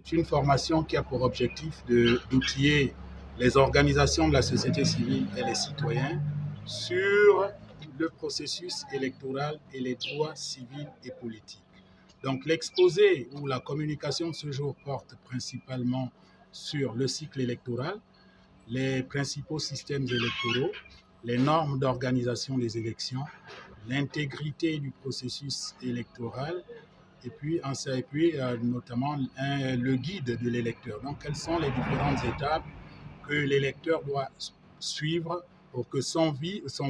C'est une formation qui a pour objectif d'outiller les organisations de la société civile et les citoyens sur le processus électoral et les droits civils et politiques. Donc l'exposé ou la communication de ce jour porte principalement sur le cycle électoral, les principaux systèmes électoraux, les normes d'organisation des élections, l'intégrité du processus électoral notamment le guide de l'électeur. Donc, quelles sont les différentes étapes que l'électeur doit suivre pour que son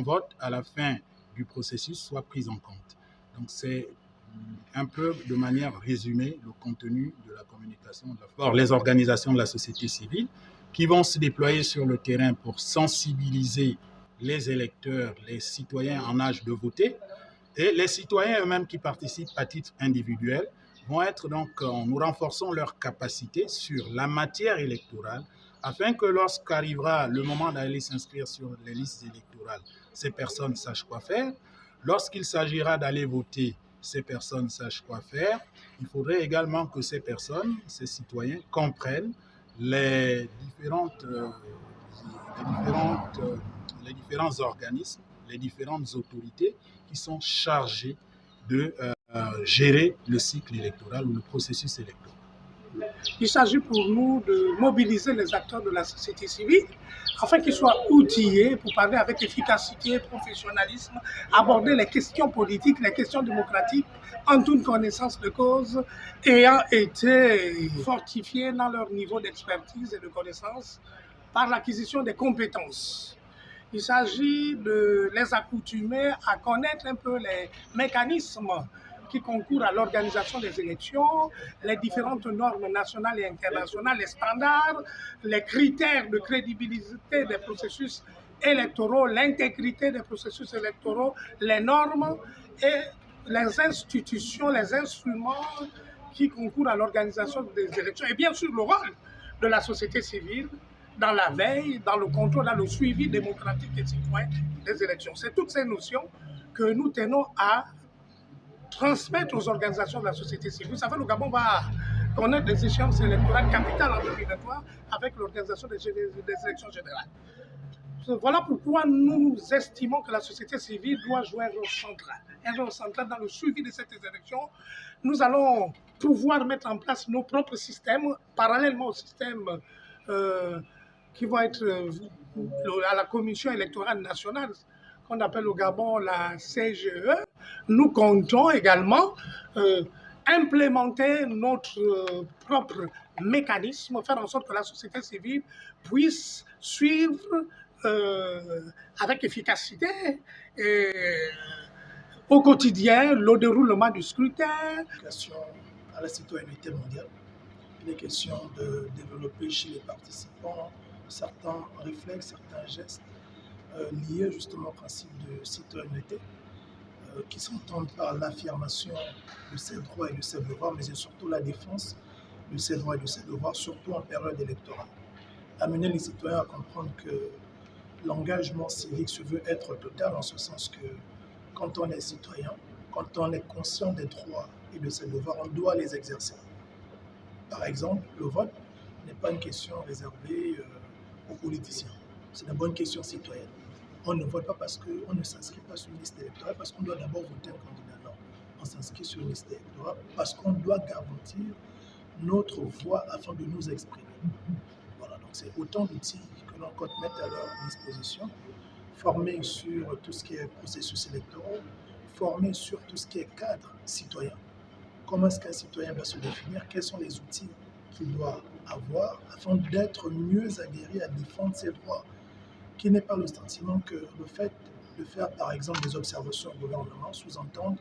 vote à la fin du processus soit pris en compte. Donc, c'est un peu de manière résumée le contenu de la communication. D'abord, les organisations de la société civile qui vont se déployer sur le terrain pour sensibiliser les électeurs, les citoyens en âge de voter, et les citoyens eux-mêmes qui participent à titre individuel vont être donc, nous renforçons leur capacité sur la matière électorale afin que lorsqu'arrivera le moment d'aller s'inscrire sur les listes électorales, ces personnes sachent quoi faire. Lorsqu'il s'agira d'aller voter, ces personnes sachent quoi faire. Il faudrait également que ces personnes, ces citoyens, comprennent les différents organismes, les différentes autorités qui sont chargées de gérer le cycle électoral ou le processus électoral. Il s'agit pour nous de mobiliser les acteurs de la société civile afin qu'ils soient outillés pour parler avec efficacité, professionnalisme, aborder les questions politiques, les questions démocratiques en toute connaissance de cause, ayant été fortifiés dans leur niveau d'expertise et de connaissance par l'acquisition des compétences. Il s'agit de les accoutumer à connaître un peu les mécanismes qui concourent à l'organisation des élections, les différentes normes nationales et internationales, les standards, les critères de crédibilité des processus électoraux, l'intégrité des processus électoraux, les normes et les institutions, les instruments qui concourent à l'organisation des élections. Et bien sûr, le rôle de la société civile dans la veille, dans le contrôle, dans le suivi démocratique et citoyen des élections. C'est toutes ces notions que nous tenons à transmettre aux organisations de la société civile. Ça fait le Gabon va connaître des échéances électorales capitales en 2023 avec l'organisation des élections générales. Voilà pourquoi nous estimons que la société civile doit jouer un rôle central dans le suivi de ces élections. Nous allons pouvoir mettre en place nos propres systèmes, parallèlement au système qui vont être à la Commission électorale nationale, qu'on appelle au Gabon la CGE. Nous comptons également implémenter notre propre mécanisme, faire en sorte que la société civile puisse suivre avec efficacité et au quotidien le déroulement du scrutin. À la citoyenneté mondiale, il est question de développer chez les participants certains réflexes, certains gestes liés justement au principe de citoyenneté qui s'entendent par l'affirmation de ses droits et de ses devoirs, mais surtout la défense de ses droits et de ses devoirs, surtout en période électorale. Amener les citoyens à comprendre que l'engagement civique se veut être total, en ce sens que quand on est citoyen, quand on est conscient des droits et de ses devoirs, on doit les exercer. Par exemple, le vote n'est pas une question réservée aux politiciens. C'est une bonne question citoyenne. On ne vote pas parce qu'on ne s'inscrit pas sur une liste électorale, parce qu'on doit d'abord voter un candidat. Non, on s'inscrit sur une liste électorale parce qu'on doit garantir notre voix afin de nous exprimer. Voilà, donc c'est autant d'outils que l'on compte mettre à leur disposition, formés sur tout ce qui est processus électoral, formés sur tout ce qui est cadre citoyen. Comment est-ce qu'un citoyen va se définir? Quels sont les outils qu'il doit avoir afin d'être mieux aguerri à défendre ses droits? Qui n'est pas le sentiment que le fait de faire, par exemple, des observations au gouvernement sous-entende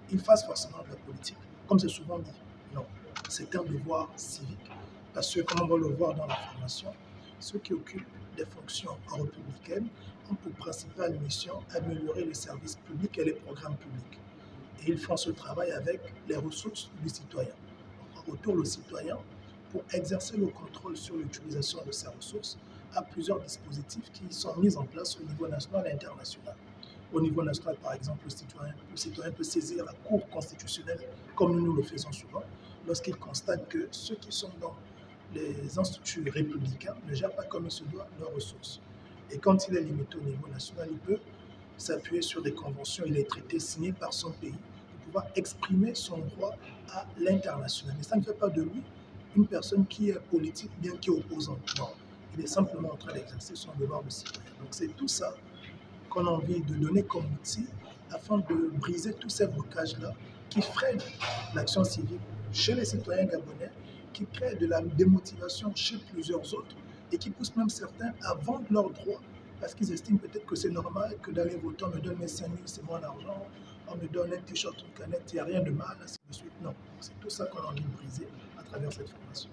qu'il fasse forcément de la politique, comme c'est souvent dit. Non, c'est un devoir civique. Parce que, comme on va le voir dans la formation, ceux qui occupent des fonctions républicaines ont pour principale mission améliorer les services publics et les programmes publics. Et ils font ce travail avec les ressources du citoyen. En retour, le citoyen, pour exercer le contrôle sur l'utilisation de ces ressources, a plusieurs dispositifs qui sont mis en place au niveau national et international. Au niveau national, par exemple, le citoyen peut saisir la Cour constitutionnelle, comme nous le faisons souvent. lorsqu'il constate que ceux qui sont dans les instituts républicains ne gèrent pas comme il se doit leurs ressources. Et quand il est limité au niveau national, il peut s'appuyer sur des conventions et des traités signés par son pays pour pouvoir exprimer son droit à l'international. Mais ça ne fait pas de lui une personne qui est politique, bien qui est opposante. Non, il est simplement en train d'exercer son devoir de citoyen. Donc c'est tout ça qu'on a envie de donner comme outil afin de briser tous ces blocages-là qui freinent l'action civique chez les citoyens gabonais, qui créent de la démotivation chez plusieurs autres et qui poussent même certains à vendre leurs droits parce qu'ils estiment peut-être que c'est normal que d'aller voter, on me donne mes 5 000, c'est mon argent, on me donne un t-shirt, une canette, il n'y a rien de mal, ainsi de suite. Non, c'est tout ça qu'on a envie de briser à travers cette formation.